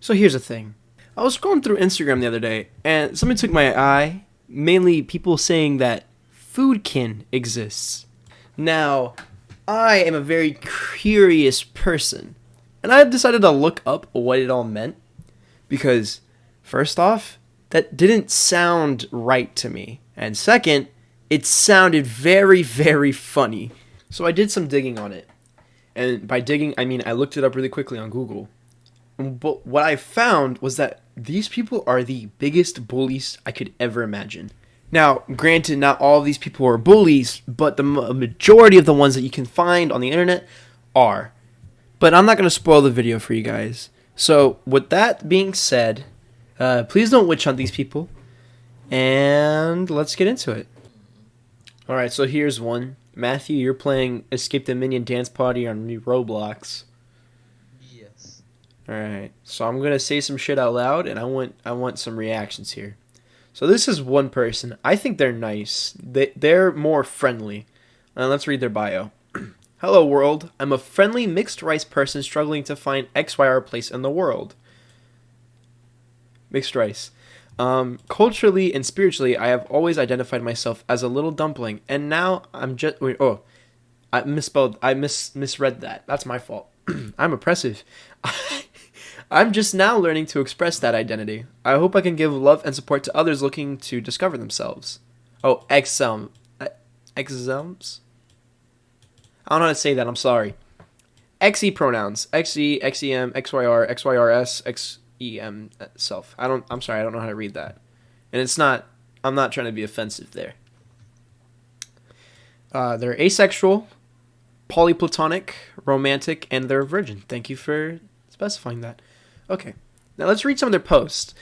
So here's the thing. I was scrolling through Instagram the other day, and something took my eye. Mainly people saying that Foodkin exists. Now, I am a very curious person, and I decided to look up what it all meant. Because, first off, that didn't sound right to me. And second, it sounded very, very funny. So I did some digging on it. And by digging, I mean I looked it up really quickly on Google. But what I found was that these people are the biggest bullies I could ever imagine. Now, granted, not all of these people are bullies, but the majority of the ones that you can find on the internet are. But I'm not going to spoil the video for you guys. So, with that being said, please don't witch hunt these people. And let's get into it. Alright, so here's one. Matthew, you're playing Escape the Minion Dance Party on Roblox. Yes. Alright, so I'm gonna say some shit out loud, and I want some reactions here. So this is one person. I think they're nice. They're more friendly. Let's read their bio. Hello world, I'm a friendly mixed rice person struggling to find XYR place in the world. Mixed rice. Culturally and spiritually, I have always identified myself as a little dumpling, and now I'm just... Wait, oh, I misspelled. I misread that. That's my fault. I'm oppressive. I'm just now learning to express that identity. I hope I can give love and support to others looking to discover themselves. Oh, exums. I don't know how to say that. I'm sorry. XE pronouns. XE, XEM, XYR, XYRS, XEM, self. I'm sorry. I don't know how to read that. And it's not... I'm not trying to be offensive there. They're asexual, polyplatonic, romantic, and they're a virgin. Thank you for specifying that. Okay. Now let's read some of their posts.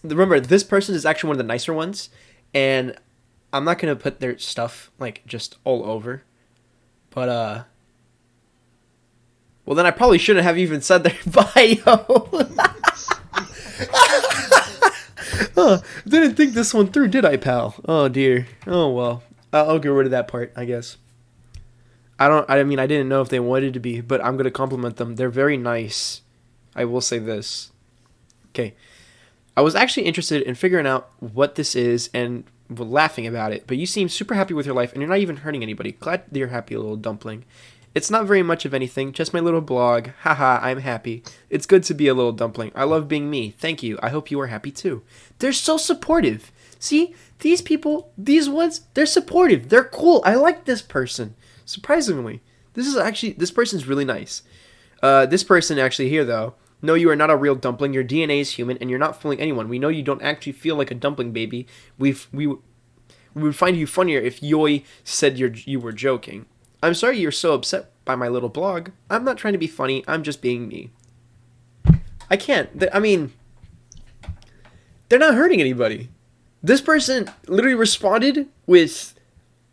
Remember, this person is actually one of the nicer ones. And I'm not going to put their stuff, like, just all over. But, well, then I probably shouldn't have even said their bio. Didn't think this one through, did I, pal? Oh, dear. Oh, well. I'll get rid of that part, I guess. I mean, I didn't know if they wanted to be, but I'm going to compliment them. They're very nice. I will say this. Okay. I was actually interested in figuring out what this is and laughing about it, but you seem super happy with your life and you're not even hurting anybody. Glad that you're happy, little dumpling. It's not very much of anything, just my little blog. Haha, I'm happy. It's good to be a little dumpling. I love being me. Thank you. I hope you are happy too. They're so supportive. See, these people, these ones, they're supportive. They're cool. I like this person. Surprisingly. This person's really nice. This person actually here, though. No, you are not a real dumpling. Your DNA is human, and you're not fooling anyone. We know you don't actually feel like a dumpling, baby. We would find you funnier if Yoi said you were joking. I'm sorry you're so upset by my little blog. I'm not trying to be funny. I'm just being me. I can't. I mean, they're not hurting anybody. This person literally responded with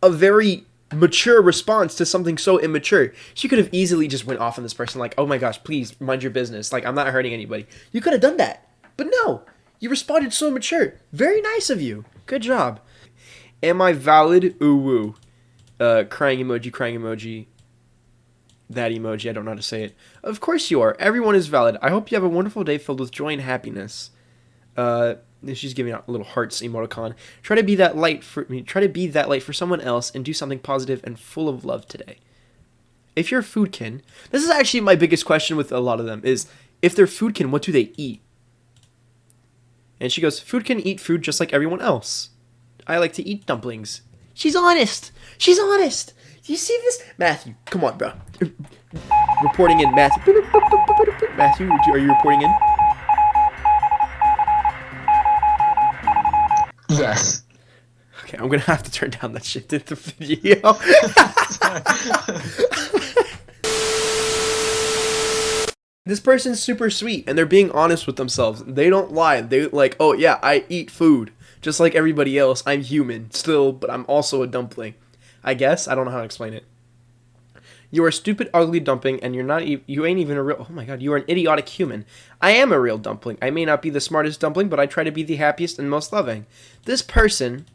a very mature response to something so immature. She could have easily just went off on this person like, oh my gosh, please mind your business. Like, I'm not hurting anybody. You could have done that. But no, you responded so mature. Very nice of you. Good job. Am I valid? Ooh woo. Crying emoji. That emoji, I don't know how to say it. Of course you are. Everyone is valid. I hope you have a wonderful day filled with joy and happiness. She's giving out little hearts emoticon. Try to be that light for someone else and do something positive and full of love today. If you're a foodkin, this is actually my biggest question with a lot of them is if they're foodkin, what do they eat? And she goes, foodkin eat food just like everyone else. I like to eat dumplings. She's honest. She's honest. Do you see this? Matthew, come on, bro. Reporting in, Matthew. Matthew, are you reporting in? Yes. Okay, I'm gonna have to turn down that shit in the video. This person's super sweet, and they're being honest with themselves. They don't lie. They like, oh yeah, I eat food. Just like everybody else, I'm human still, but I'm also a dumpling. I guess? I don't know how to explain it. You are a stupid, ugly dumpling, and you ain't even a real... Oh my god, you are an idiotic human. I am a real dumpling. I may not be the smartest dumpling, but I try to be the happiest and most loving. This person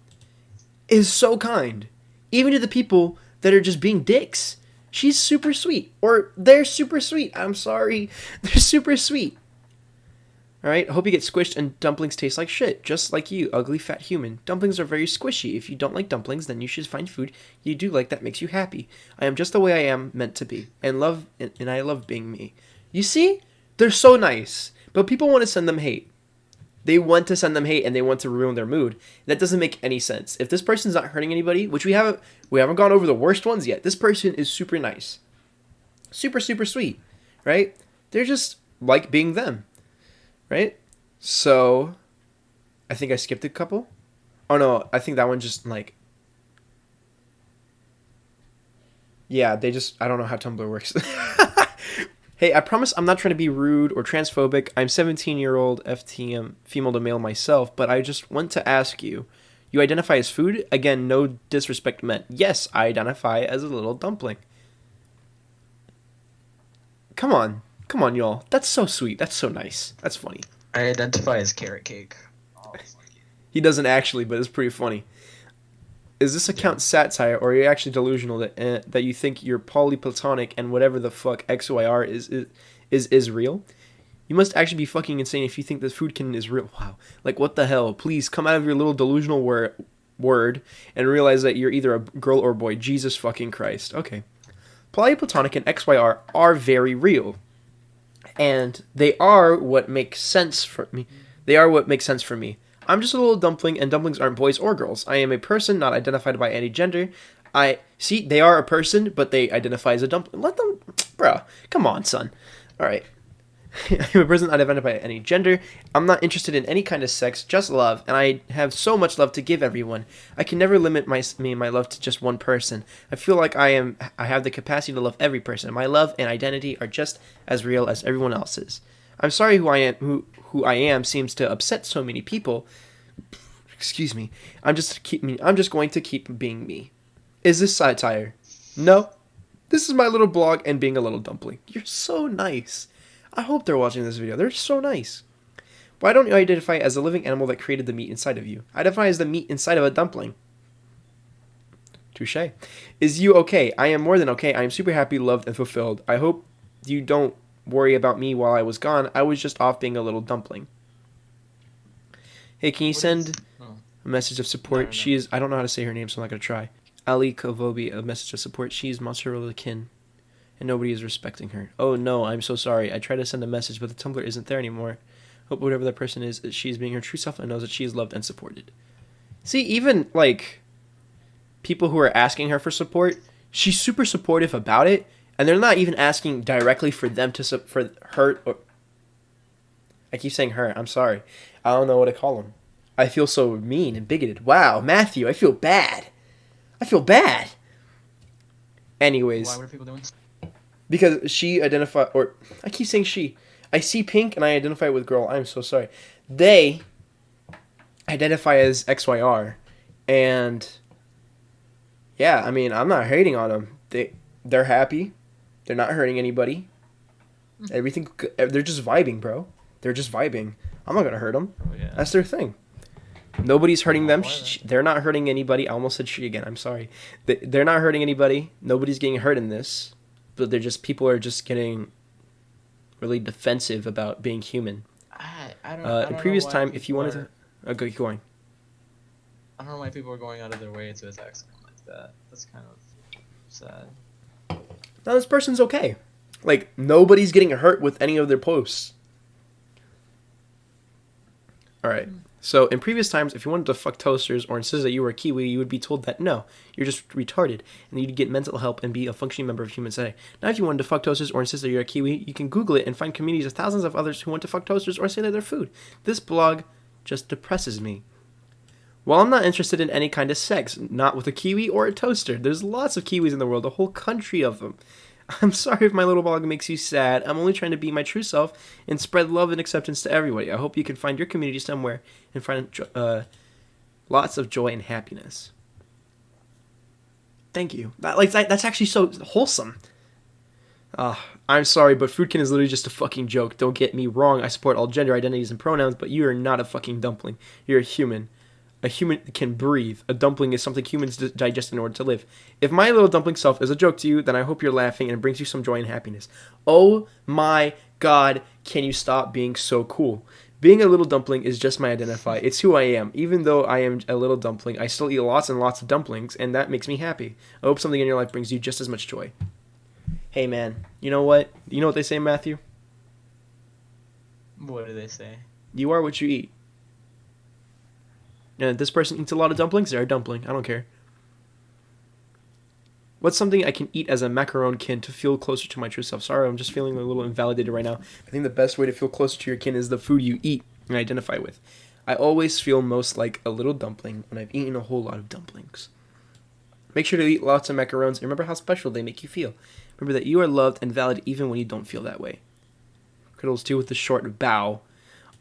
is so kind. Even to the people that are just being dicks. She's super sweet. Or they're super sweet. I'm sorry. They're super sweet. All right, I hope you get squished and dumplings taste like shit, just like you, ugly fat human. Dumplings are very squishy. If you don't like dumplings, then you should find food you do like that makes you happy. I am just the way I am meant to be, and I love being me. You see? They're so nice, but people want to send them hate. They want to send them hate and they want to ruin their mood. That doesn't make any sense. If this person's not hurting anybody, which we haven't gone over the worst ones yet. This person is super nice. Super super sweet, right? They're just like being them. Right? So, I think I skipped a couple. Oh no, I think that one just like. Yeah, I don't know how Tumblr works. Hey, I promise I'm not trying to be rude or transphobic. I'm 17-year-old FTM, female to male myself, but I just want to ask you. You identify as food? Again, no disrespect meant. Yes, I identify as a little dumpling. Come on. Come on, y'all. That's so sweet. That's so nice. That's funny. I identify as carrot cake. He doesn't actually, but it's pretty funny. Is this account satire, or are you actually delusional that you think you're polyplatonic and whatever the fuck XYR is real? You must actually be fucking insane if you think this Foodkin is real. Wow. Like, what the hell? Please, come out of your little delusional word and realize that you're either a girl or a boy. Jesus fucking Christ. Okay. Polyplatonic and XYR are very real. And they are what makes sense for me. I'm just a little dumpling, and dumplings aren't boys or girls. I am a person, not identified by any gender. They are a person, but they identify as a dumpling. Let them, bruh. Come on, son. All right. I'm a person not identified by any gender. I'm not interested in any kind of sex, just love, and I have so much love to give everyone. I can never limit my love to just one person. I feel like I have the capacity to love every person. My love and identity are just as real as everyone else's. I'm sorry who I am seems to upset so many people. Excuse me. I'm just going to keep being me. Is this satire? No. This is my little blog and being a little dumpling. You're so nice. I hope they're watching this video. They're so nice. Why don't you identify as a living animal that created the meat inside of you? Identify as the meat inside of a dumpling. Touche. Is you okay? I am more than okay. I am super happy, loved, and fulfilled. I hope you don't worry about me while I was gone. I was just off being a little dumpling. Hey, can you send a message of support? No. I don't know how to say her name, so I'm not going to try. Ali Kovobi, a message of support. She's mozzarella kin, and nobody is respecting her. Oh no, I'm so sorry. I tried to send a message, but the Tumblr isn't there anymore. Hope whatever that person is, that she's being her true self and knows that she is loved and supported. See, even, like, people who are asking her for support, she's super supportive about it, and they're not even asking directly for them for her, or... I keep saying her, I'm sorry. I don't know what to call them. I feel so mean and bigoted. Wow, Matthew, I feel bad. Anyways. Why were people doing? Because she identified, or I keep saying she. I see pink and I identify with girl. I'm so sorry. They identify as XYR, and yeah, I mean, I'm not hating on them. They're happy. They're not hurting anybody. Everything. They're just vibing, bro. They're just vibing. I'm not gonna hurt them. Oh, yeah. That's their thing. Nobody's hurting them. They're not hurting anybody. I almost said she again. I'm sorry. They're not hurting anybody. Nobody's getting hurt in this. But people are just getting really defensive about being human. I don't in previous know why time, if you wanted people to... Okay, keep going. I don't know why people are going out of their way to attack someone like that. That's kind of sad. No, this person's okay. Like, nobody's getting hurt with any of their posts. Alright. So, in previous times, if you wanted to fuck toasters or insist that you were a Kiwi, you would be told that no, you're just retarded, and you'd get mental help and be a functioning member of human society. Now, if you wanted to fuck toasters or insist that you're a Kiwi, you can Google it and find communities of thousands of others who want to fuck toasters or say that they're food. This blog just depresses me. Well, I'm not interested in any kind of sex, not with a Kiwi or a toaster. There's lots of Kiwis in the world, a whole country of them. I'm sorry if my little blog makes you sad. I'm only trying to be my true self and spread love and acceptance to everybody. I hope you can find your community somewhere and find lots of joy and happiness. Thank you. That's actually so wholesome. I'm sorry, but Foodkin is literally just a fucking joke. Don't get me wrong. I support all gender identities and pronouns, but you are not a fucking dumpling. You're a human. A human can breathe. A dumpling is something humans digest in order to live. If my little dumpling self is a joke to you, then I hope you're laughing and it brings you some joy and happiness. Oh my god, can you stop being so cool? Being a little dumpling is just my identify. It's who I am. Even though I am a little dumpling, I still eat lots and lots of dumplings, and that makes me happy. I hope something in your life brings you just as much joy. Hey, man. You know what? You know what they say, Matthew? What do they say? You are what you eat. And if this person eats a lot of dumplings, they're a dumpling. I don't care. What's something I can eat as a macaron kin to feel closer to my true self? Sorry, I'm just feeling a little invalidated right now. I think the best way to feel closer to your kin is the food you eat and identify with. I always feel most like a little dumpling when I've eaten a whole lot of dumplings. Make sure to eat lots of macarons and remember how special they make you feel. Remember that you are loved and valid even when you don't feel that way. Criddles 2 with the short bow.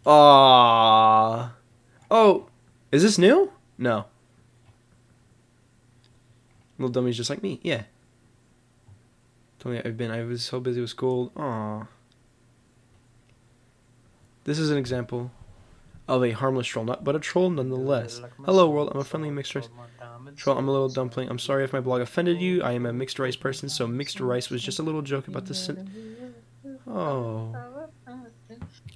Aww. Oh, is this new? No. Little dummy's just like me. Yeah. Told me I was so busy with school. Aww. This is an example of a harmless troll, but a troll nonetheless. Hello world, I'm a friendly mixed rice troll. I'm a little dumpling. I'm sorry if my blog offended you. I am a mixed rice person, so mixed rice was just a little joke about the Oh.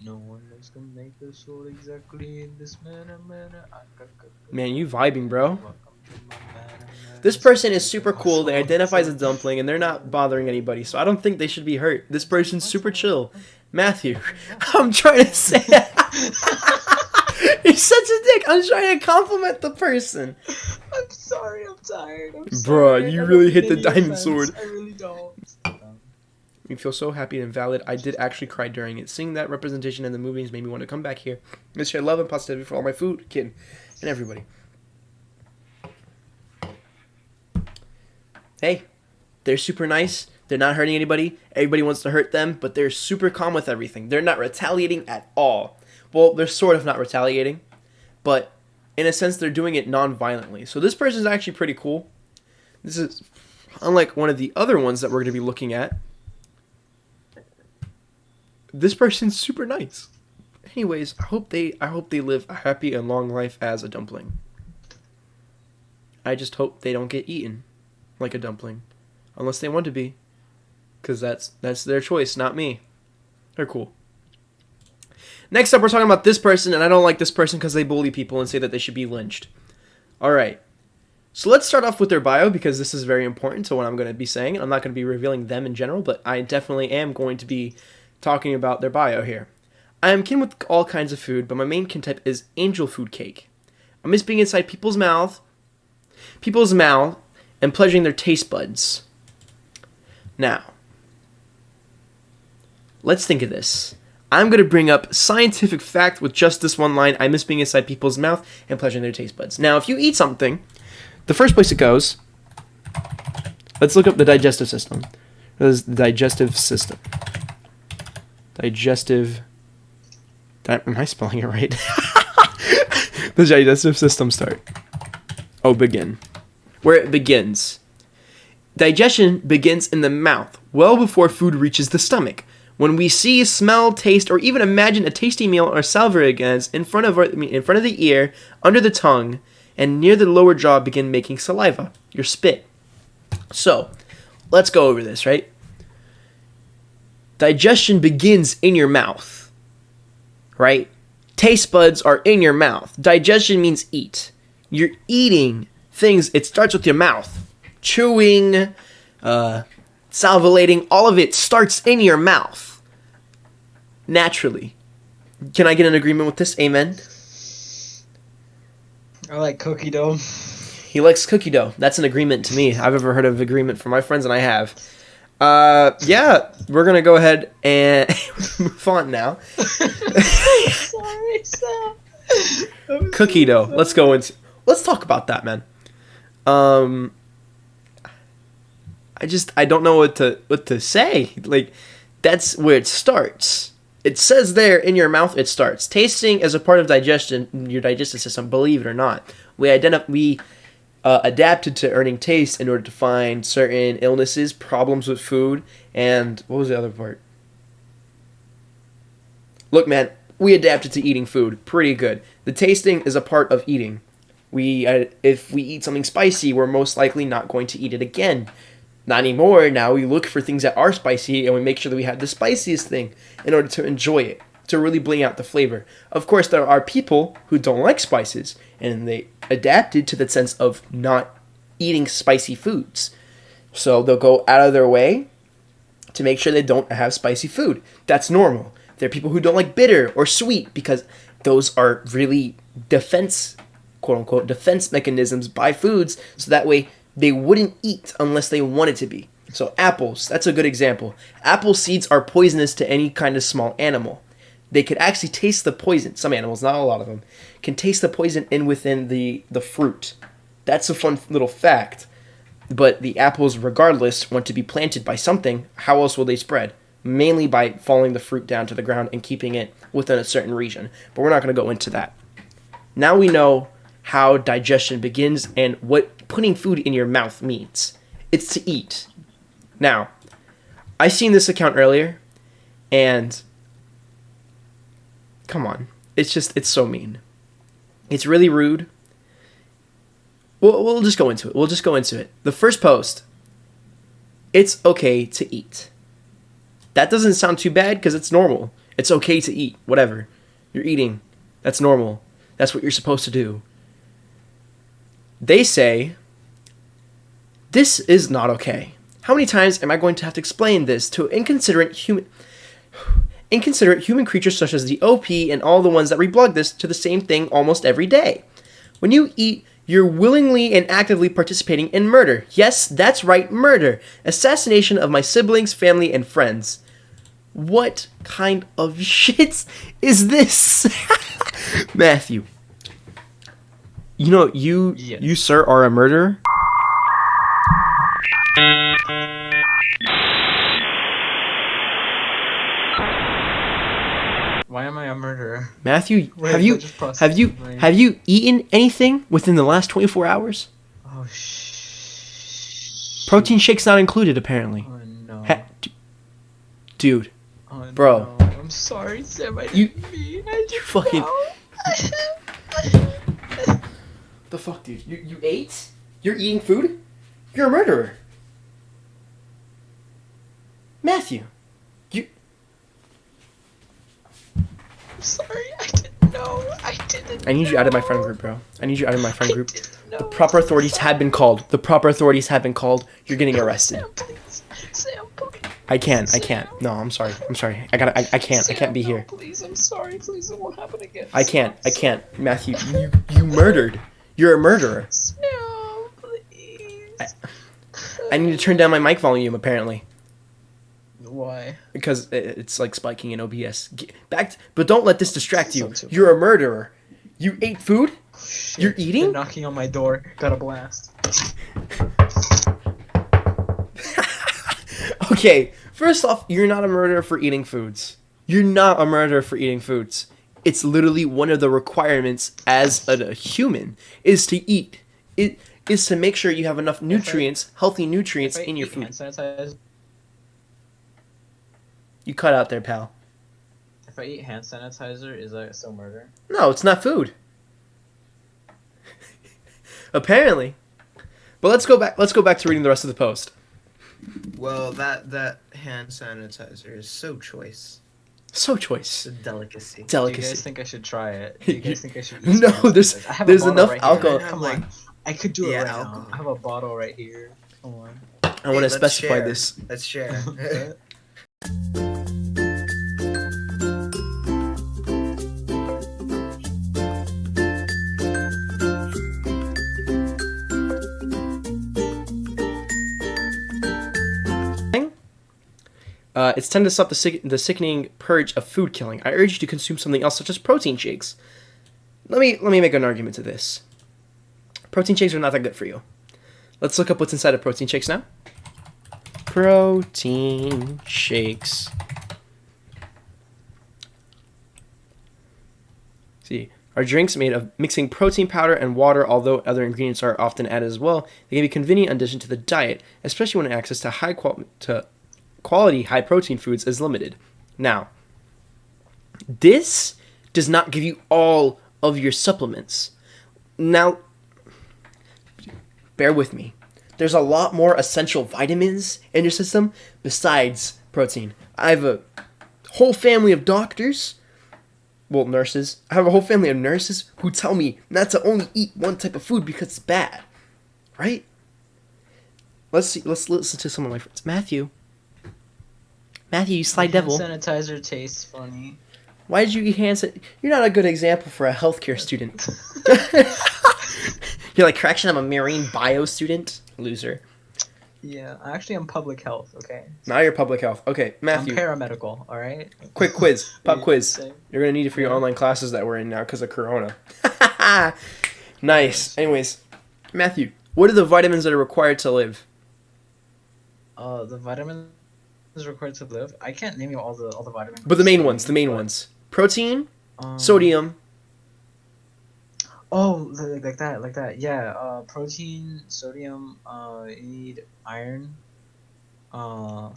No one else can make a soul exactly in this manner. Man, you vibing, bro. This person is super cool. They identify as a dumpling, and they're not bothering anybody, so I don't think they should be hurt. This person's super chill. Matthew, I'm trying to say... You're such a dick. I'm trying to compliment the person. I'm sorry. I'm tired. I'm sorry. Bruh, you really hit the diamond sword. I really don't. You feel so happy and valid. I did actually cry during it. Seeing that representation in the movies made me want to come back here and share love and positivity for all my food, kid, and everybody. Hey, they're super nice. They're not hurting anybody. Everybody wants to hurt them, but they're super calm with everything. They're not retaliating at all. Well, they're sort of not retaliating, but in a sense, they're doing it non-violently. So this person is actually pretty cool. This is unlike one of the other ones that we're going to be looking at. This person's super nice. Anyways, I hope they live a happy and long life as a dumpling. I just hope they don't get eaten like a dumpling, unless they want to be, because that's their choice, not me. They're cool. Next up, we're talking about this person, and I don't like this person because they bully people and say that they should be lynched. All right. So let's start off with their bio, because this is very important to what I'm going to be saying. I'm not going to be revealing them in general, but I definitely am going to be talking about their bio here. I am kin with all kinds of food, but my main kin type is angel food cake. I miss being inside people's mouth, and pleasuring their taste buds. Now, let's think of this. I'm going to bring up scientific fact with just this one line. I miss being inside people's mouth and pleasuring their taste buds. Now, if you eat something, the first place it goes, let's look up the digestive system. This is the digestive system. Am I spelling it right? The digestive system start. Begin. Where it begins. Digestion begins in the mouth, well before food reaches the stomach. When we see, smell, taste, or even imagine a tasty meal or salivary glands in front of the ear, under the tongue, and near the lower jaw begin making saliva, your spit. So, let's go over this, right? Digestion begins in your mouth, right? Taste buds are in your mouth. Digestion means eat. You're eating things. It starts with your mouth. Chewing, salivating, all of it starts in your mouth. Naturally. Can I get an agreement with this? Amen? I like cookie dough. He likes cookie dough. That's an agreement to me. I've ever heard of agreement from my friends, and I have. Yeah, we're gonna go ahead and move on now. Sorry, Sam. Cookie dough. Let's talk about that, man. I don't know what to say. Like, that's where it starts. It says there in your mouth it starts. Tasting is a part of digestion, your digestive system, believe it or not. We adapted to earning taste in order to find certain illnesses, problems with food, and what was the other part? Look, man, we adapted to eating food pretty good. The tasting is a part of eating. If we eat something spicy, we're most likely not going to eat it again. Not anymore. Now we look for things that are spicy, and we make sure that we have the spiciest thing in order to enjoy it. to really bring out the flavor. Of course, there are people who don't like spices, and they adapted to the sense of not eating spicy foods. So they'll go out of their way to make sure they don't have spicy food. That's normal. There are people who don't like bitter or sweet because those are really defense, quote unquote, defense mechanisms by foods, so that way they wouldn't eat unless they wanted to be. So apples, that's a good example. Apple seeds are poisonous to any kind of small animal. They could actually taste the poison. Some animals, not a lot of them, can taste the poison within the fruit. That's a fun little fact. But the apples, regardless, want to be planted by something. How else will they spread? Mainly by falling the fruit down to the ground and keeping it within a certain region. But we're not going to go into that. Now we know how digestion begins and what putting food in your mouth means. It's to eat. Now, I seen this account earlier, and come on. It's so mean. It's really rude. We'll just go into it. The first post, it's okay to eat. That doesn't sound too bad because it's normal. It's okay to eat. Whatever. You're eating. That's normal. That's what you're supposed to do. They say, this is not okay. How many times am I going to have to explain this to inconsiderate human creatures such as the OP and all the ones that reblog this to the same thing almost every day? When you eat, you're willingly and actively participating in murder. Yes, that's right, murder. Assassination of my siblings, family, and friends. What kind of shit is this? Matthew. You know, you, sir, are a murderer. Why am I a murderer? Matthew, Wait, have you eaten anything within the last 24 hours? Oh, Protein shakes not included, apparently. Oh, no. Dude. Oh, bro. No. I'm sorry, Sam. I didn't mean. I just fucking... know. The fuck, dude? You ate? You're eating food? You're a murderer. Matthew. I'm sorry, I didn't know. I need you out of my friend group, bro. I need you out of my friend group. The proper authorities have been called. You're getting arrested. Sam, please. Sam, please. I can't. No, I'm sorry. I can't be here. Please, I'm sorry. Please, it won't happen again. I can't. Matthew, you murdered. You're a murderer. Sam, please. I need to turn down my mic volume, apparently. Why? Because it's like spiking in OBS. But don't let this distract you. So You're a murderer. You ate food? Shit. You're eating? They're knocking on my door. Got a blast. Okay, first off, you're not a murderer for eating foods. You're not a murderer for eating foods. It's literally one of the requirements as a human is to eat. It is to make sure you have enough nutrients, healthy nutrients in your food. You cut out there, pal. If I eat hand sanitizer, is that still murder? No, it's not food. Apparently. But let's go back to reading the rest of the post. Well, that hand sanitizer is so choice. So choice. It's a delicacy. Do you guys think I should try it? Do you guys think I should No, there's enough alcohol. Come on. I could do it right alcohol. now. I have a bottle right here. Come on. I want to let's specify share. this. Let's share. It's time to stop the sickening purge of food killing. I urge you to consume something else, such as protein shakes. Let me make an argument to this. Protein shakes are not that good for you. Let's look up what's inside of protein shakes now. Protein shakes. See, are drinks made of mixing protein powder and water, although other ingredients are often added as well. They can be convenient addition to the diet, especially when access to quality high protein foods is limited. Now, this does not give you all of your supplements. Now, bear with me. There's a lot more essential vitamins in your system besides protein. I have a whole family of doctors well, nurses. I have a whole family of nurses who tell me not to only eat one type of food because it's bad. Right? Let's see. Let's listen to some of my friends. Matthew, you sly devil. Hand sanitizer tastes funny. Why did you eat hand sanitizer? You're not a good example for a healthcare student. You're like, correction, I'm a marine bio student. Loser. Yeah, actually, I'm public health. Okay. Now you're public health. Okay, Matthew. I'm paramedical. All right. Quick quiz. Pop quiz. Same. You're gonna need it for your online classes that we're in now because of Corona. Nice. Anyways, Matthew, what are the vitamins that are required to live? The vitamins required to live. I can't name you all the vitamins. But the main ones. The main ones. Protein, sodium. Oh, like that. Yeah. Protein, sodium. You need iron. Man,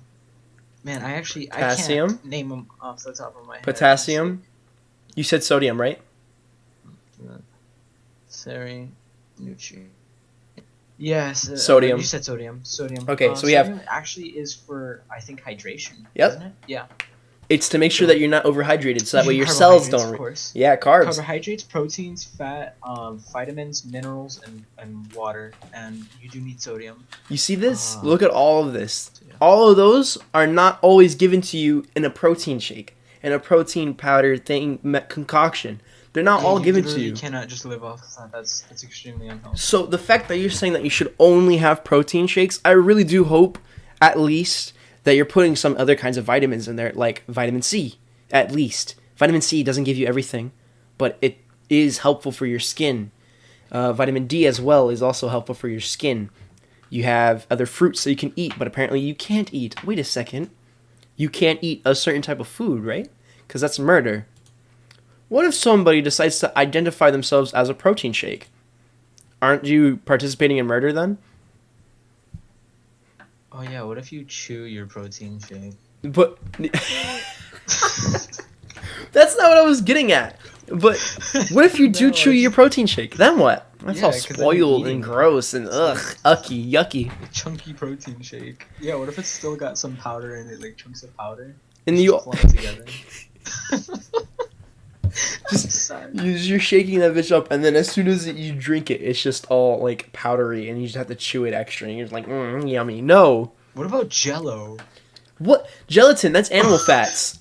I Potassium? can't name them off the top of my head. Potassium. You said sodium, right? Seri, nutrient. Yes. Sodium. You said sodium. Sodium. Okay, so we have. Sodium actually is for, I think, hydration. Yep. Isn't it? Yeah. It's to make sure that you're not overhydrated, so that way your cells Carbohydrates, don't. Of course. Yeah, carbs. Carbohydrates, proteins, fat, vitamins, minerals, and water. And you do need sodium. You see this? Look at all of this. Yeah. All of those are not always given to you in a protein shake, in a protein powder thing, concoction. They're not all given to you. You cannot just live off of that. That's extremely unhealthy. So the fact that you're saying that you should only have protein shakes, I really do hope, at least, that you're putting some other kinds of vitamins in there, like vitamin C, at least. Vitamin C doesn't give you everything, but it is helpful for your skin. Vitamin D as well is also helpful for your skin. You have other fruits that you can eat, but apparently you can't eat. Wait a second. You can't eat a certain type of food, right? Because that's murder. What if somebody decides to identify themselves as a protein shake? Aren't you participating in murder then? Oh yeah, what if you chew your protein shake? But that's not what I was getting at. But what if you do No, chew your protein shake? Then what? That's Yeah, all 'cause then spoiled you're and eating gross and yucky. Chunky protein shake. Yeah, what if it's still got some powder in it, like chunks of powder? And Just you clump together. you're shaking that bitch up, and then as soon as you drink it, it's just all like powdery, and you just have to chew it extra, and you're just like, yummy. No. What about Jello? What? Gelatin? That's animal fats.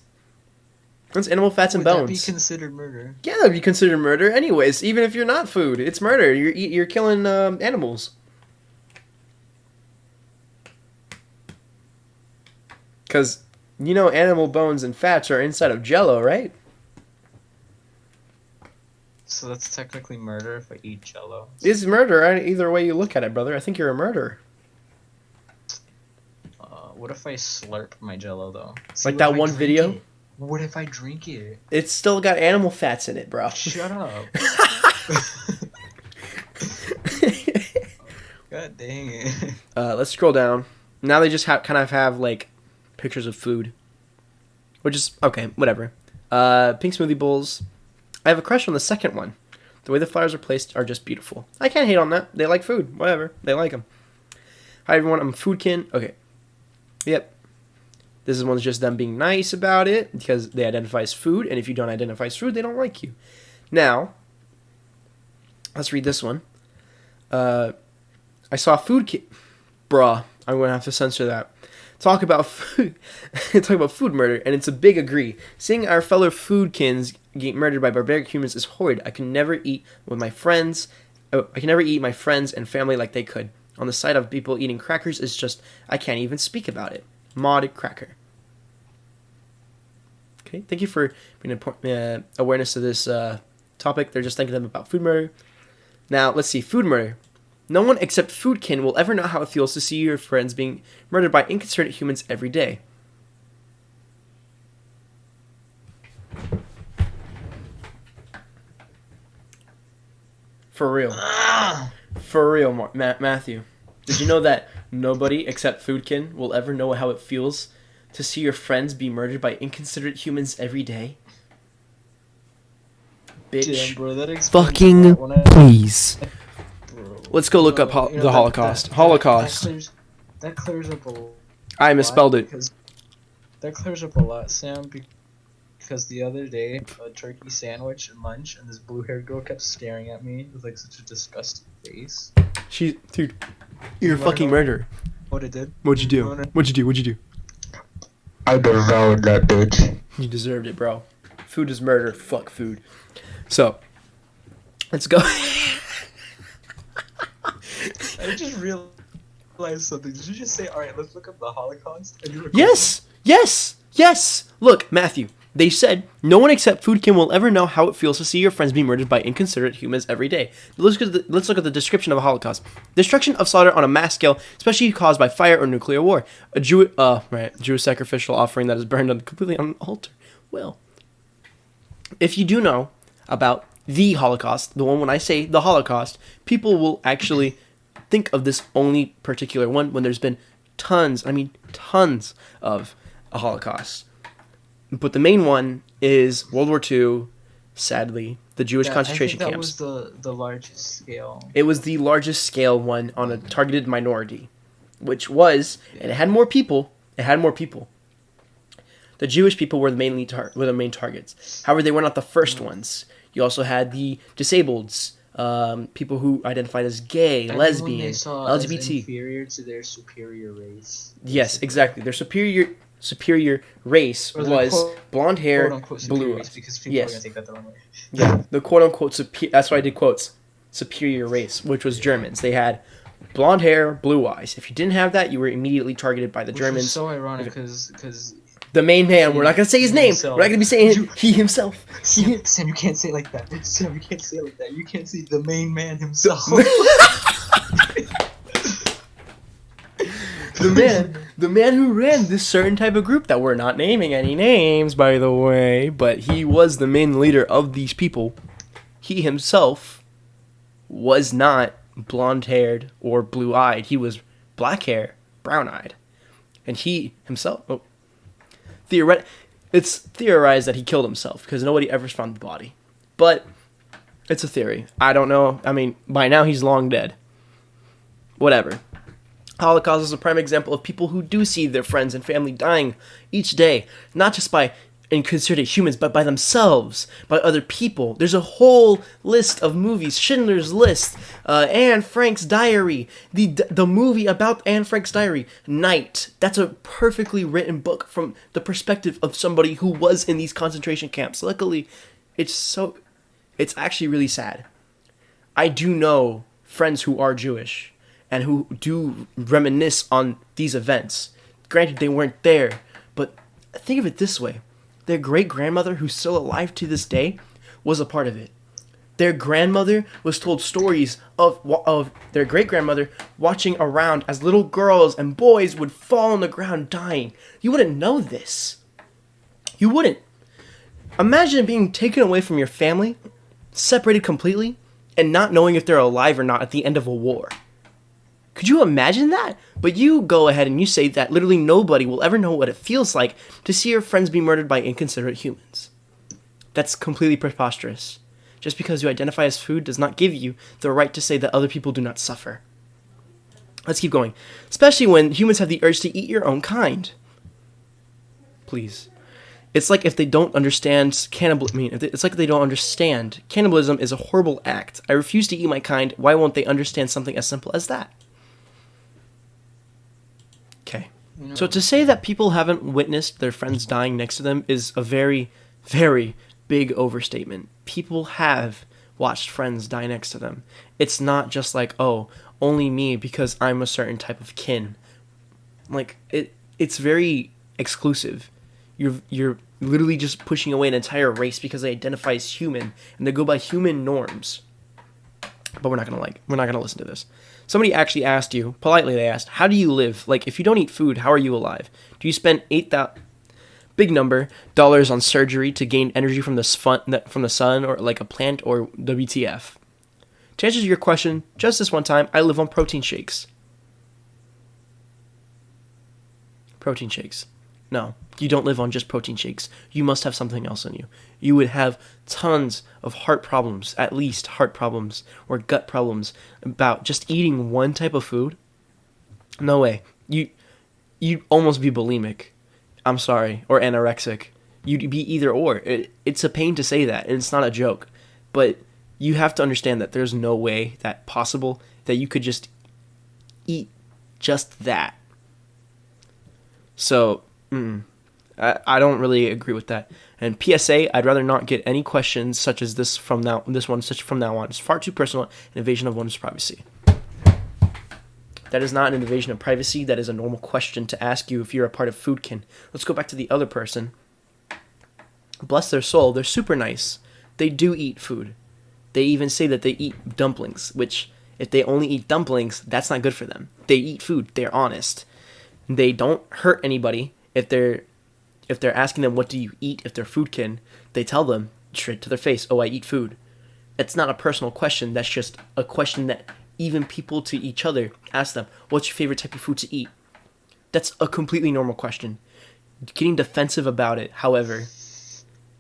That's animal fats and Would bones. that be considered murder? Yeah, that'd be considered murder. Anyways, even if you're not food, it's murder. You're killing animals. Because animal bones and fats are inside of Jello, right? So that's technically murder if I eat Jello. It's murder. Either way you look at it, brother. I think you're a murderer. What if I slurp my Jello though? Like that one video? What if I drink it? It's still got animal fats in it, bro. Shut up. God dang it. Let's scroll down. Now they just kind of have like pictures of food, which is okay. Whatever. Pink smoothie bowls. I have a crush on the second one. The way the flowers are placed are just beautiful. I can't hate on that. They like food. Whatever. They like them. Hi everyone. I'm Foodkin. Okay. Yep. This one's just them being nice about it because they identify as food, and if you don't identify as food, they don't like you. Now, let's read this one. I saw Foodkin. Bruh, I'm going to have to censor that. Talk about food murder, and it's a big agree. Seeing our fellow foodkins get murdered by barbaric humans is horrid. I can never eat my friends and family like they could. On the side of people eating crackers is just, I can't even speak about it. Mod cracker. Okay, thank you for bringing awareness to this topic. They're just thinking about food murder. Now, let's see, food murder. No one except Foodkin will ever know how it feels to see your friends being murdered by inconsiderate humans every day. For real. For real, Matthew. Did you know that nobody except Foodkin will ever know how it feels to see your friends be murdered by inconsiderate humans every day? Bitch. Damn, bro, that Fucking please. Let's go look up the Holocaust. Holocaust. That clears up a lot. I misspelled it. That clears up a lot, Sam. because the other day a turkey sandwich and lunch, and this blue-haired girl kept staring at me with like such a disgusting face. Dude, you're a wanna fucking know murderer. What it did? What'd you do? wanna- What'd you do? I devoured that bitch. You deserved it, bro. Food is murder. Fuck food. So, let's go. I just realized something. Did you just say, "All right, let's look up the Holocaust"? And you were Yes. Look, Matthew. They said no one except Foodkin will ever know how it feels to see your friends be murdered by inconsiderate humans every day. Let's look at the description of a Holocaust: destruction of slaughter on a mass scale, especially caused by fire or nuclear war. A Jewish sacrificial offering that is burned completely on an altar. Well, if you do know about the Holocaust, the one when I say the Holocaust, people will actually think of this only particular one when there's been tons of a Holocaust. But the main one is World War II, sadly, the Jewish concentration that camps. was the largest scale. It was the largest scale one on a targeted minority, which was, and it had more people. The Jewish people were the main targets. However, they were not the first ones. You also had the disableds, people who identified as gay, lesbian, they saw LGBT. as inferior to their superior race. Yes, exactly. Their superior race Or the was blonde hair, quote-unquote blue superior eyes. race, because people are Yes. gonna take that the wrong way. Yeah, the quote-unquote that's why I did quotes. Superior race, which was Germans. They had blonde hair, blue eyes. If you didn't have that, you were immediately targeted by the Which Germans. was so ironic because The main man. We're not gonna say his name. Himself. We're not gonna be saying he himself. Sam, you can't say it like that. Sam, you can't say it like that. You can't say the main man himself. The man who ran this certain type of group that we're not naming any names, by the way, but he was the main leader of these people. He himself was not blonde-haired or blue-eyed. He was black hair, brown-eyed. And he himself... it's theorized that he killed himself because nobody ever found the body. But it's a theory. I don't know. I mean, by now he's long dead. Whatever. Holocaust is a prime example of people who do see their friends and family dying each day, not just by inconsiderate humans, but by themselves, by other people. There's a whole list of movies, Schindler's List, Anne Frank's Diary, the movie about Anne Frank's Diary, Night. That's a perfectly written book from the perspective of somebody who was in these concentration camps. Luckily, it's actually really sad. I do know friends who are Jewish and who do reminisce on these events. Granted, they weren't there, but think of it this way. Their great-grandmother, who's still alive to this day, was a part of it. Their grandmother was told stories of their great-grandmother watching around as little girls and boys would fall on the ground dying. You wouldn't know this. You wouldn't. Imagine being taken away from your family, separated completely, and not knowing if they're alive or not at the end of a war. Could you imagine that? But you go ahead and you say that literally nobody will ever know what it feels like to see your friends be murdered by inconsiderate humans. That's completely preposterous. Just because you identify as food does not give you the right to say that other people do not suffer. Let's keep going. Especially when humans have the urge to eat your own kind. Please. It's like if they don't understand it's like they don't understand. Cannibalism is a horrible act. I refuse to eat my kind. Why won't they understand something as simple as that? Okay. So to say that people haven't witnessed their friends dying next to them is a very, very big overstatement. People have watched friends die next to them. It's not just like, oh, only me because I'm a certain type of kin. Like, it's very exclusive. You're literally just pushing away an entire race because they identify as human and they go by human norms. But we're not gonna listen to this. Somebody actually asked you, politely they asked, how do you live? Like, if you don't eat food, how are you alive? Do you spend big number dollars on surgery to gain energy from the sun or like a plant, or WTF? To answer your question, just this one time, I live on protein shakes. Protein shakes. No, you don't live on just protein shakes. You must have something else in you. You would have tons of heart problems, at least heart problems or gut problems about just eating one type of food. No way. You'd almost be bulimic. I'm sorry. Or anorexic. You'd be either or. It's a pain to say that, and it's not a joke. But you have to understand that there's no way that possible that you could just eat just that. So, I don't really agree with that. And PSA, I'd rather not get any questions such as this from now on. It's far too personal, an invasion of one's privacy. That is not an invasion of privacy. That is a normal question to ask you if you're a part of Foodkin. Let's go back to the other person. Bless their soul, they're super nice. They do eat food. They even say that they eat dumplings, which, if they only eat dumplings, that's not good for them. They eat food. They're honest. They don't hurt anybody. If they're asking them, what do you eat, if they're Foodkin, they tell them straight to their face, oh, I eat food. It's not a personal question. That's just a question that even people to each other ask them, what's your favorite type of food to eat? That's a completely normal question. Getting defensive about it, however,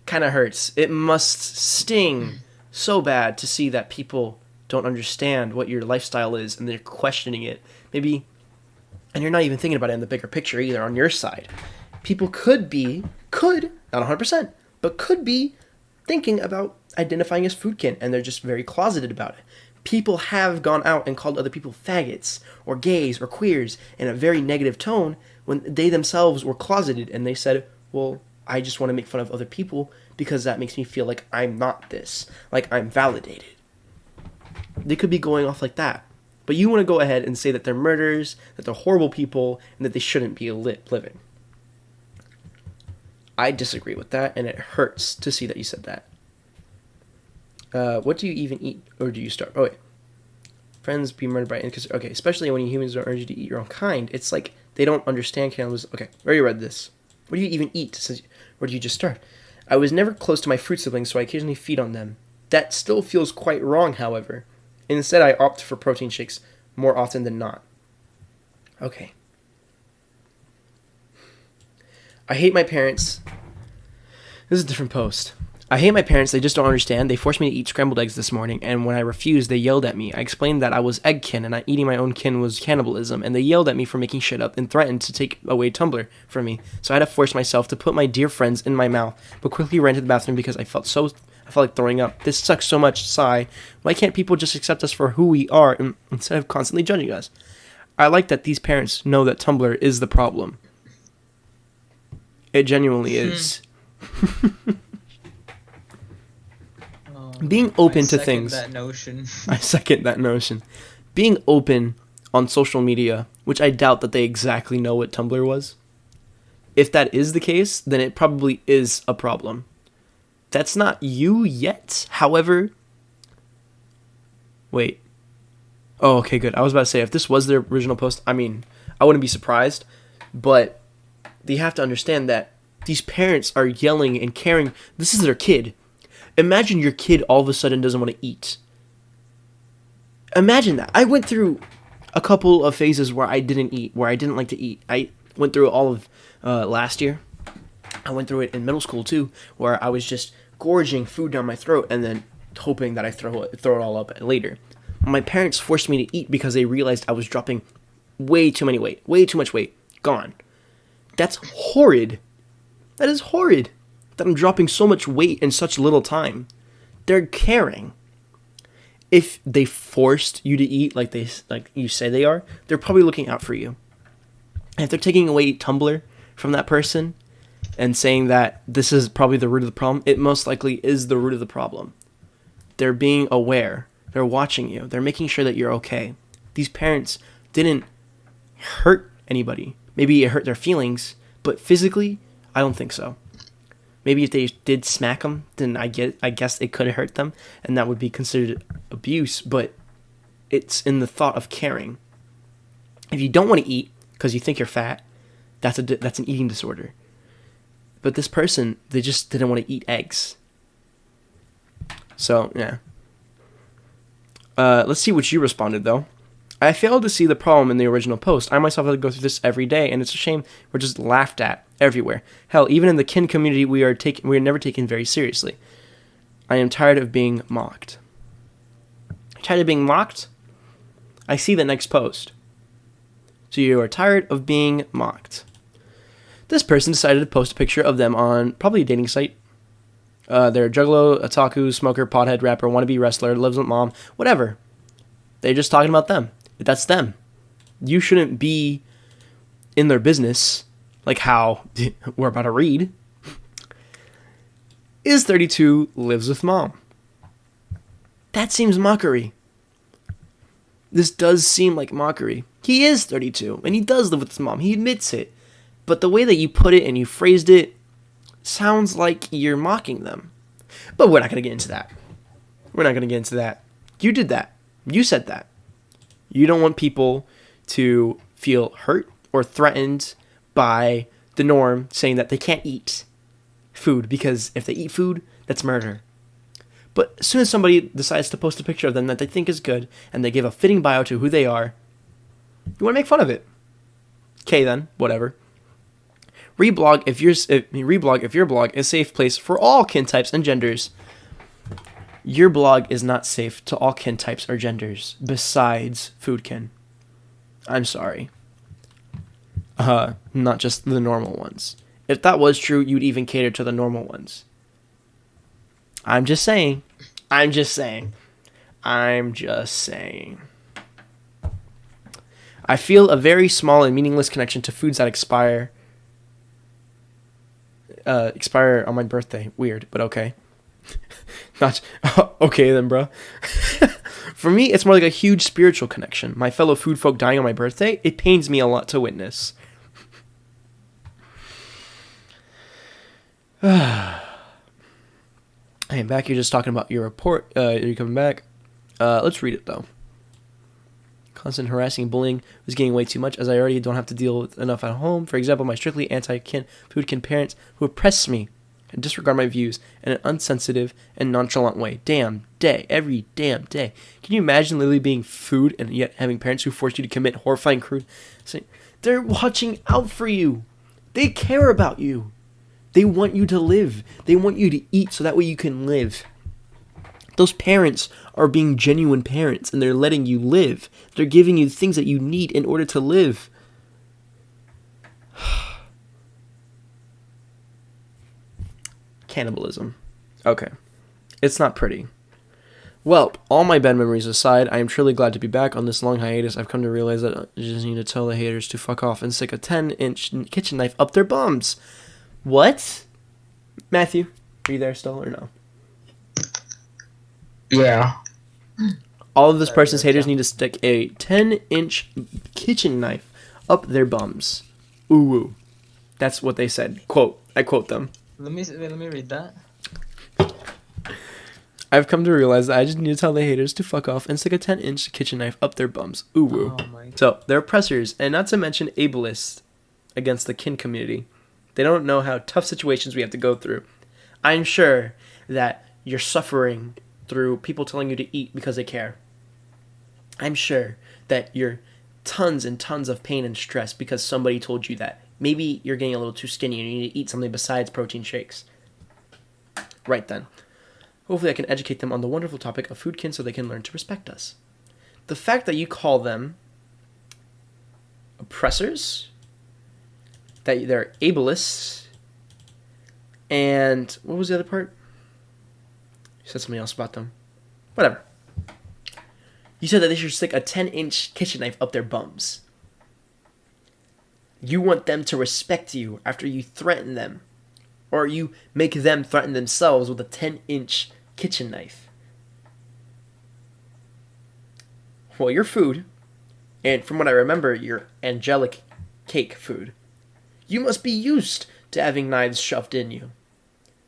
kind of hurts. It must sting so bad to see that people don't understand what your lifestyle is and they're questioning it. Maybe, and you're not even thinking about it in the bigger picture either on your side. People could, not 100%, but could be thinking about identifying as Foodkin, and they're just very closeted about it. People have gone out and called other people faggots or gays or queers in a very negative tone when they themselves were closeted, and they said, well, I just want to make fun of other people because that makes me feel like I'm not this, like I'm validated. They could be going off like that. But you want to go ahead and say that they're murderers, that they're horrible people, and that they shouldn't be living. I disagree with that, and it hurts to see that you said that. What do you even eat, or do you starve? Oh, wait. Friends be murdered by because okay, especially when humans don't urge you to eat your own kind. It's like they don't understand cannibalism. Okay, I already read this. What do you even eat? Or do you just starve? I was never close to my fruit siblings, so I occasionally feed on them. That still feels quite wrong, however. Instead, I opt for protein shakes more often than not. Okay. I hate my parents. This is a different post. I hate my parents. They just don't understand. They forced me to eat scrambled eggs this morning, and when I refused, they yelled at me. I explained that I was eggkin, and eating my own kin was cannibalism, and they yelled at me for making shit up and threatened to take away Tumblr from me. So I had to force myself to put my dear friends in my mouth, but quickly ran to the bathroom because I felt like throwing up. This sucks so much. Sigh. Why can't people just accept us for who we are instead of constantly judging us? I like that these parents know that Tumblr is the problem. It genuinely is. Being open to things. I second that notion. Being open on social media, which I doubt that they exactly know what Tumblr was. If that is the case, then it probably is a problem. That's not you yet. However, wait. Oh, okay, good. I was about to say, if this was their original post, I mean, I wouldn't be surprised. But they have to understand that these parents are yelling and caring. This is their kid. Imagine your kid all of a sudden doesn't want to eat. Imagine that. I went through a couple of phases where I didn't eat, where I didn't like to eat. I went through all of last year. I went through it in middle school too, where I was just gorging food down my throat and then hoping that I throw it all up later. My parents forced me to eat because they realized I was dropping way too much weight. Gone. That's horrid. That is horrid. That I'm dropping so much weight in such little time. They're caring. If they forced you to eat like you say they are, they're probably looking out for you. And if they're taking away Tumblr from that person and saying that this is probably the root of the problem, it most likely is the root of the problem. They're being aware. They're watching you. They're making sure that you're okay. These parents didn't hurt anybody. Maybe it hurt their feelings, but physically, I don't think so. Maybe if they did smack them, then I guess it could have hurt them, and that would be considered abuse, but it's in the thought of caring. If you don't want to eat because you think you're fat, that's an eating disorder. But this person, they just didn't want to eat eggs. So, yeah. Let's see what you responded, though. I failed to see the problem in the original post. I myself have to go through this every day, and it's a shame we're just laughed at everywhere. Hell, even in the kin community, we are never taken very seriously. I am tired of being mocked. Tired of being mocked? I see the next post. So you are tired of being mocked. This person decided to post a picture of them on probably a dating site. They're a juggalo, otaku, smoker, pothead, rapper, wannabe wrestler, lives with mom, whatever. They're just talking about them. That's them. You shouldn't be in their business, like how we're about to read. Is 32, lives with mom. That seems mockery. This does seem like mockery. He is 32, and he does live with his mom. He admits it. But the way that you put it and you phrased it sounds like you're mocking them. But we're not going to get into that. We're not going to get into that. You did that. You said that. You don't want people to feel hurt or threatened by the norm saying that they can't eat food because if they eat food, that's murder. But as soon as somebody decides to post a picture of them that they think is good and they give a fitting bio to who they are, you want to make fun of it. Okay then, whatever. Reblog if your blog is a safe place for all kin types and genders. Your blog is not safe to all kin types or genders besides Foodkin. I'm sorry. Not just the normal ones. If that was true, you'd even cater to the normal ones. I'm just saying. I feel a very small and meaningless connection to foods that expire on my birthday. Weird, but okay. Not okay then, bro. For me, it's more like a huge spiritual connection. My fellow food folk dying on my birthday, it pains me a lot to witness. Hey, back here just talking about your report. Are you coming back? Let's read it, though. Constant harassing and bullying was getting way too much, as I already don't have to deal with enough at home. For example, my strictly anti-kin foodkin parents who oppress me and disregard my views in an unsensitive and nonchalant way. Every damn day. Can you imagine literally being food and yet having parents who force you to commit horrifying crude? They're watching out for you. They care about you. They want you to live. They want you to eat so that way you can live. Those parents are being genuine parents and they're letting you live. They're giving you things that you need in order to live. Cannibalism. Okay. It's not pretty. Well, all my bad memories aside, I am truly glad to be back on this long hiatus. I've come to realize that I just need to tell the haters to fuck off and stick a 10-inch kitchen knife up their bums. What? Matthew, are you there still or no? Yeah. All of this person's haters need to stick a 10-inch kitchen knife up their bums. Ooh woo. That's what they said. Quote. I quote them. Let me read that. I've come to realize that I just need to tell the haters to fuck off and stick a 10-inch kitchen knife up their bums. Ooh woo. Oh my. So, they're oppressors, and not to mention ableists against the kin community. They don't know how tough situations we have to go through. I'm sure that you're suffering through people telling you to eat because they care. I'm sure that you're tons and tons of pain and stress because somebody told you that. Maybe you're getting a little too skinny and you need to eat something besides protein shakes. Right then. Hopefully I can educate them on the wonderful topic of foodkin so they can learn to respect us. The fact that you call them oppressors, that they're ableists, and what was the other part? You said something else about them. Whatever. You said that they should stick a 10-inch kitchen knife up their bums. You want them to respect you after you threaten them. Or you make them threaten themselves with a 10-inch kitchen knife. Well, you're food. And from what I remember, you're angelic cake food. You must be used to having knives shoved in you.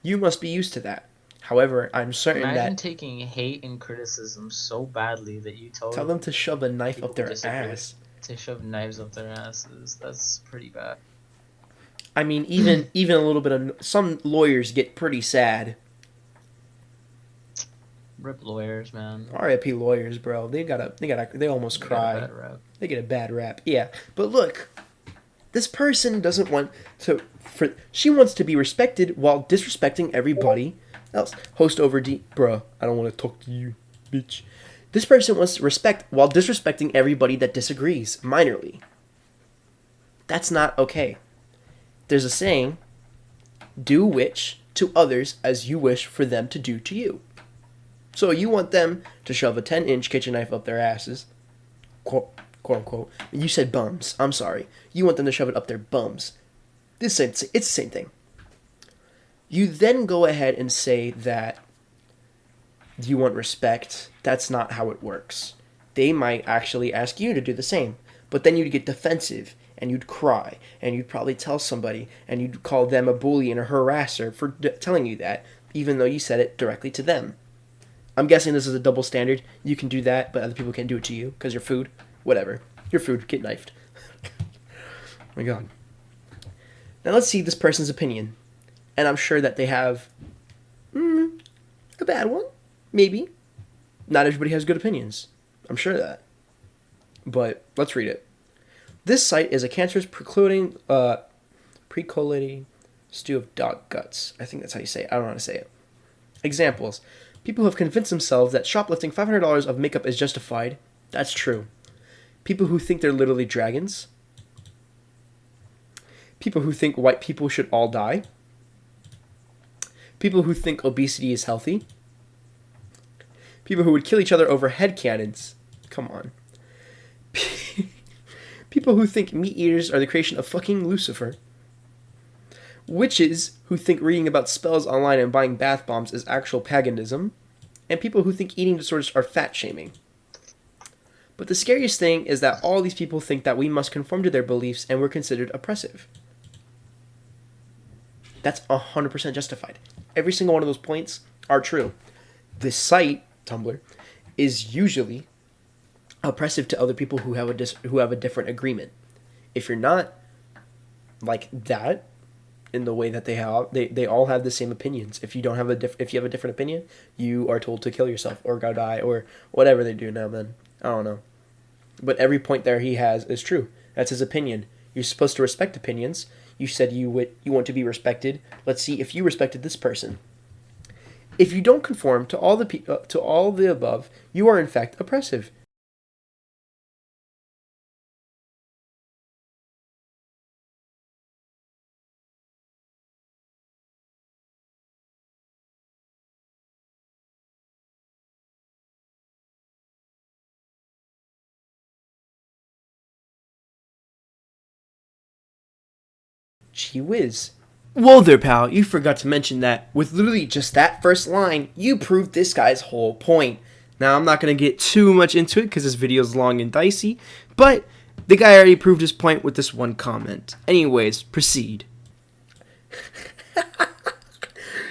You must be used to that. However, I'm certain Imagine that... taking hate and criticism so badly that you tell Tell them to shove a knife up their disagree. ass. To shove knives up their asses. That's pretty bad. I mean, even a little bit of... Some lawyers get pretty sad. Rip lawyers, man. R.I.P. lawyers, bro. They almost cry. They get a bad rap. Yeah. But look, this person doesn't want to... she wants to be respected while disrespecting everybody else. Host over D... Bruh, I don't want to talk to you, bitch. This person wants respect while disrespecting everybody that disagrees, minorly. That's not okay. There's a saying, do which to others as you wish for them to do to you. So you want them to shove a 10-inch kitchen knife up their asses, quote unquote. You said bums. I'm sorry. You want them to shove it up their bums. It's the same thing. You then go ahead and say that you want respect. That's not how it works. They might actually ask you to do the same. But then you'd get defensive, and you'd cry, and you'd probably tell somebody, and you'd call them a bully and a harasser for telling you that, even though you said it directly to them. I'm guessing this is a double standard. You can do that, but other people can't do it to you, because you're food. Whatever. You're food. Get knifed. Oh my god. Now let's see this person's opinion. And I'm sure that they have a bad one. Maybe. Not everybody has good opinions. I'm sure of that. But let's read it. This site is a cancerous precluding stew of dog guts. I think that's how you say it. I don't know how to say it. Examples. People who have convinced themselves that shoplifting $500 of makeup is justified. That's true. People who think they're literally dragons. People who think white people should all die. People who think obesity is healthy. People who would kill each other over headcanons. Come on. People who think meat eaters are the creation of fucking Lucifer. Witches who think reading about spells online and buying bath bombs is actual paganism. And people who think eating disorders are fat shaming. But the scariest thing is that all these people think that we must conform to their beliefs and we're considered oppressive. That's 100% justified. Every single one of those points are true. This site, Tumblr, is usually oppressive to other people who have a different agreement. If you're not like that, in the way that they all have the same opinions. If you have a different opinion, you are told to kill yourself or go die or whatever they do now. Then I don't know, but every point there he has is true. That's his opinion. You're supposed to respect opinions. You said you want to be respected. Let's see if you respected this person. If you don't conform to all the above, you are in fact oppressive. Gee whiz. Whoa there, pal. You forgot to mention that with literally just that first line, you proved this guy's whole point. Now, I'm not going to get too much into it because this video is long and dicey, but the guy already proved his point with this one comment. Anyways, proceed.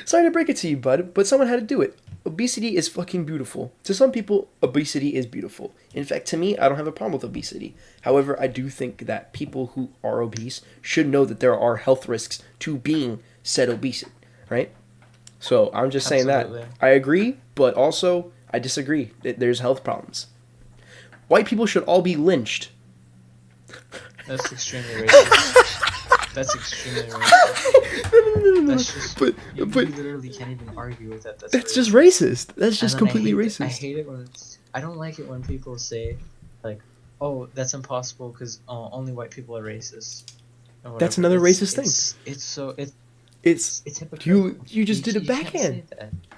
Sorry to break it to you, bud, but someone had to do it. Obesity is fucking beautiful. To some people, obesity is beautiful. In fact, to me, I don't have a problem with obesity. However, I do think that people who are obese should know that there are health risks to being said obese, right? So I'm just saying that. I agree, but also I disagree. There's health problems. White people should all be lynched. That's extremely racist. That's extremely racist. That's just, you literally can't even argue with that. That's just racist. That's just completely racist. I hate it when I don't like it when people say, like, "Oh, that's impossible because only white people are racist." That's another racist thing. It's hypocritical. You just did it backhand.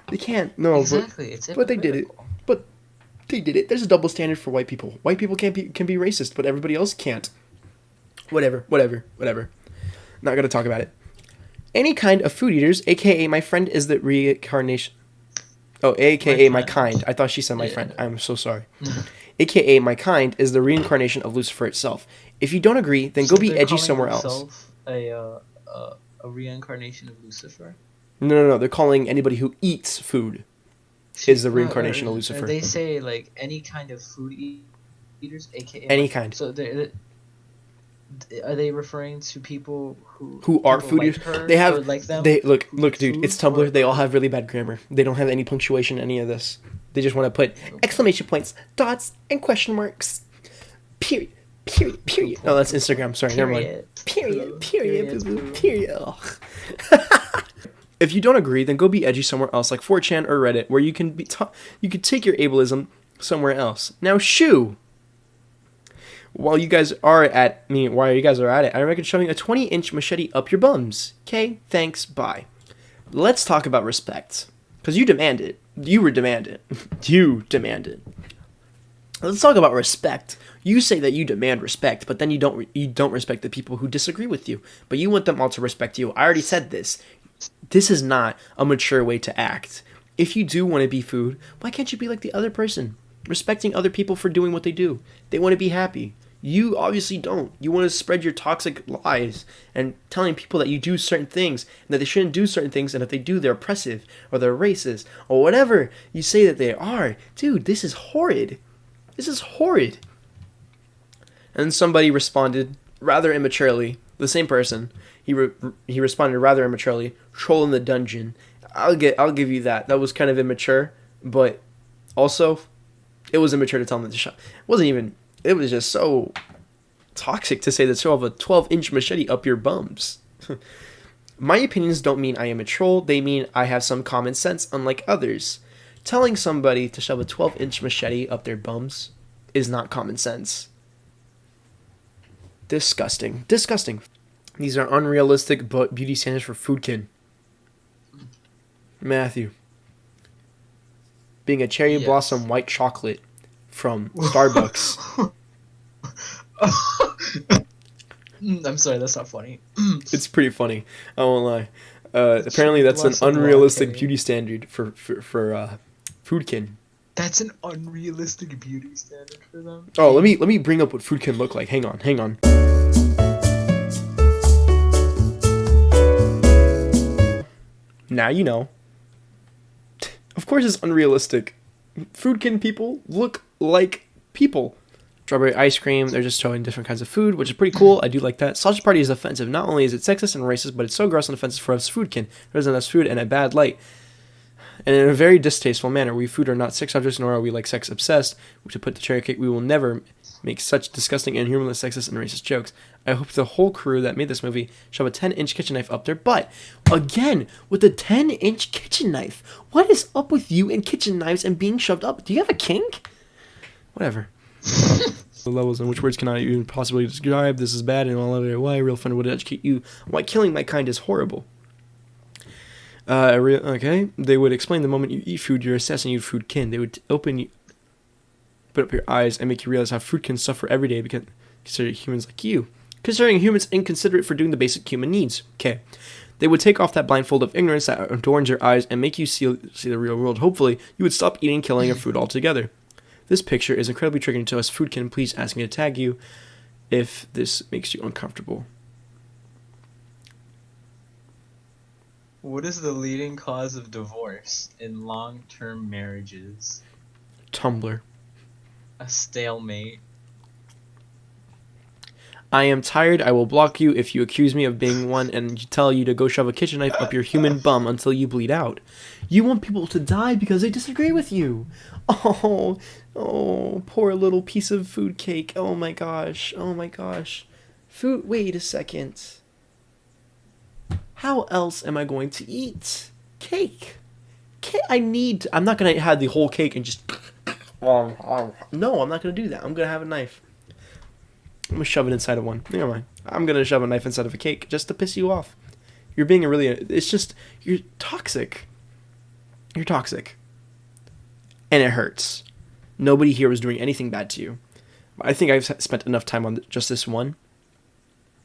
They can't. No, exactly. It's but they did it. But they did it. There's a double standard for white people. White people can be racist, but everybody else can't. Whatever. Not gonna talk about it. Any kind of food eaters, aka my friend, is the reincarnation. Oh, aka my kind. I thought she said my friend. I'm so sorry. AKA my kind is the reincarnation of Lucifer itself. If you don't agree, then go be edgy somewhere else. A reincarnation of Lucifer? No. They're calling anybody who eats food is the reincarnation of Lucifer. They say like any kind of food eaters, aka any kind. So are they referring to people who are food eaters? They have like them. They look, dude. It's Tumblr. They all have really bad grammar. They don't have any punctuation, any of this. They just want to put exclamation points, dots, and question marks. Period. No, that's Instagram. Sorry, never mind. Period. If you don't agree, then go be edgy somewhere else, like 4chan or Reddit, where you can you can take your ableism somewhere else. Now, shoo. while you guys are at it, I recommend shoving a 20-inch machete up your bums. Okay, thanks, bye. Let's talk about respect, because you demand it. You were demanded. You demanded. Let's talk about respect. You say that you demand respect, but then you don't respect the people who disagree with you. But you want them all to respect you. I already said this. This is not a mature way to act. If you do want to be food, why can't you be like the other person? Respecting other people for doing what they do. They want to be happy. You obviously don't. You want to spread your toxic lies and telling people that you do certain things and that they shouldn't do certain things, and if they do, they're oppressive or they're racist or whatever you say that they are. Dude, this is horrid. This is horrid. And somebody responded rather immaturely. The same person. He responded rather immaturely. Troll in the dungeon. I'll give you that. That was kind of immature, but also it was immature to tell them to shut. It was just so toxic to say that shove a 12-inch machete up your bums. My opinions don't mean I am a troll. They mean I have some common sense, unlike others. Telling somebody to shove a 12-inch machete up their bums is not common sense. Disgusting. Disgusting. These are unrealistic beauty standards for Foodkin. Matthew. Being a cherry blossom white chocolate from Starbucks. I'm sorry, that's not funny. It's pretty funny. I won't lie. Apparently that's an unrealistic beauty standard for Foodkin. That's an unrealistic beauty standard for them? Oh, let me bring up what Foodkin look like. Hang on. Now you know. Of course it's unrealistic. Foodkin people look like people. Strawberry ice cream, they're just showing different kinds of food, which is pretty cool. I do like that. Sausage Party is offensive. Not only is it sexist and racist, but it's so gross and offensive for us Foodkin. It presents us food in a bad light. And in a very distasteful manner. We food are not sex objects, nor are we like sex obsessed. To put the cherry cake, we will never make such disgusting and humorless, sexist, and racist jokes. I hope the whole crew that made this movie shove a 10-inch kitchen knife up their butt. Again, with a 10-inch kitchen knife. What is up with you and kitchen knives and being shoved up? Do you have a kink? Whatever. The levels in which words cannot even possibly describe. This is bad, and all other why a real friend would educate you why killing my kind is horrible. Okay. They would explain the moment you eat food, you're assessing your foodkin. They would put up your eyes and make you realize how foodkins suffer every day because considering humans like you. Considering humans inconsiderate for doing the basic human needs. Okay. They would take off that blindfold of ignorance that adorns your eyes and make you see the real world. Hopefully, you would stop eating, killing, or food altogether. This picture is incredibly triggering to us Foodkin. Please ask me to tag you if this makes you uncomfortable. What is the leading cause of divorce in long-term marriages? Tumblr. A stalemate. I am tired. I will block you if you accuse me of being one and tell you to go shove a kitchen knife up your human bum until you bleed out. You want people to die because they disagree with you. Oh, poor little piece of food cake. Oh my gosh. Food, wait a second. How else am I going to eat cake? I'm not going to have the whole cake and just... No, I'm not going to do that. I'm going to have a knife. I'm going to shove it inside of one. Never mind. I'm going to shove a knife inside of a cake just to piss you off. You're being it's just, you're toxic. You're toxic. And it hurts. Nobody here was doing anything bad to you. I think I've spent enough time on just this one.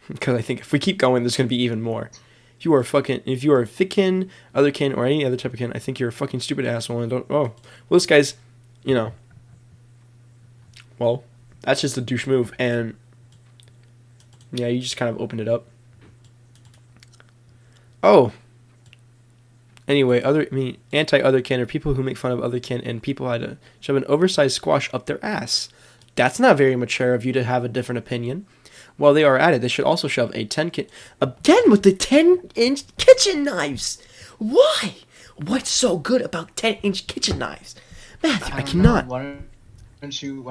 Because I think if we keep going, there's going to be even more. If you are a thickkin, otherkin, or any other type of kin, I think you're a fucking stupid asshole and well, this guy's, well, that's just a douche move, and yeah, you just kind of opened it up. Oh. Anyway, anti-otherkin are people who make fun of otherkin, and people had to shove an oversized squash up their ass. That's not very mature of you to have a different opinion. While they are at it, they should also shove a 10-kin... Again with the 10-inch kitchen knives! Why? What's so good about 10-inch kitchen knives? Matthew, I cannot. Why don't you...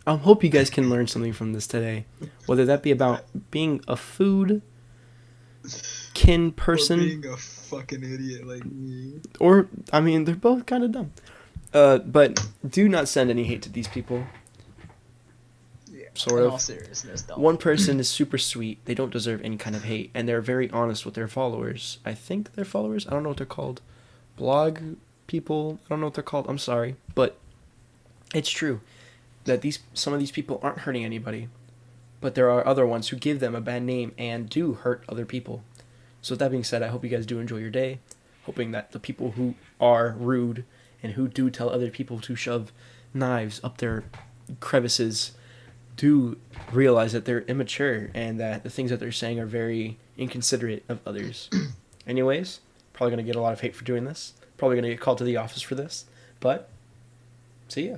I hope you guys can learn something from this today. Whether that be about being a food kin person... Or being a fucking idiot like me. Or, they're both kind of dumb. But do not send any hate to these people. sort In of. all seriousness, don't. One person is super sweet. They don't deserve any kind of hate, and they're very honest with their followers. I think they're followers. I don't know what they're called. Blog people. I don't know what they're called. I'm sorry, but it's true that some of these people aren't hurting anybody, but there are other ones who give them a bad name and do hurt other people. So with that being said, I hope you guys do enjoy your day, hoping that the people who are rude and who do tell other people to shove knives up their crevices do realize that they're immature and that the things that they're saying are very inconsiderate of others. Anyways, probably going to get a lot of hate for doing this. Probably going to get called to the office for this. But, see ya.